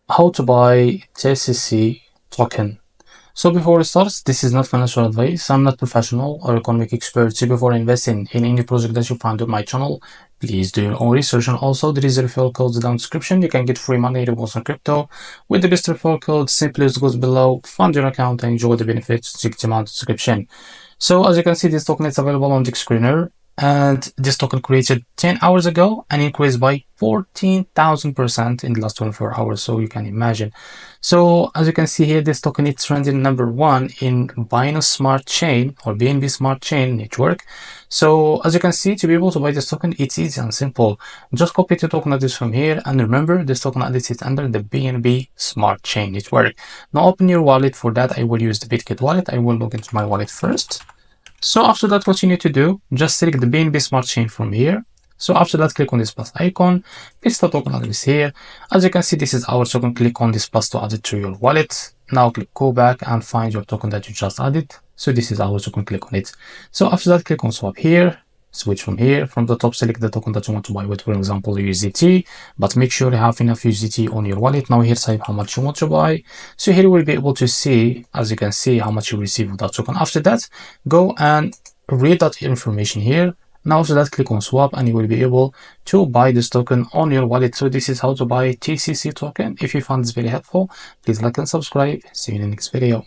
how to buy TCC token. So before we start, this is not financial advice. I'm not professional or economic expert. So before investing in any project that you find on my channel, please do your own research. And also there is a referral code down in the description. You can get free money rewards on crypto with the best referral code. Simply as goes below, fund your account and enjoy the benefits. Check them out in the description. So as you can see, this token is available on the screener, and this token created 10 hours ago and increased by 14,000% in the last 24 hours. So you can imagine. So as you can see here, this token is trending #1 in Binance Smart Chain or BNB Smart Chain network. So as you can see, to be able to buy this token, it's easy and simple. Just copy the token address from here, and remember, this token address is under the BNB Smart Chain network. Now open your wallet. For that, I will use the Bitkit wallet. I will log into my wallet first. So after that, what you need to do, just select the BNB Smart Chain from here. So after that, click on this plus icon, paste the token address here. As you can see, this is our token. Click on this plus to add it to your wallet. Now click go back and find your token that you just added. So this is our token, click on it. So after that, click on swap here. Switch from here. From the top, select the token that you want to buy with, for example, USDT, but make sure you have enough USDT on your wallet. Now here, type how much you want to buy. So here you will be able to see, as you can see, how much you receive with that token. After that, go and read that information here. Now after that, click on swap and you will be able to buy this token on your wallet. So this is how to buy TCC token. If you found this very helpful, please like and subscribe. See you in the next video.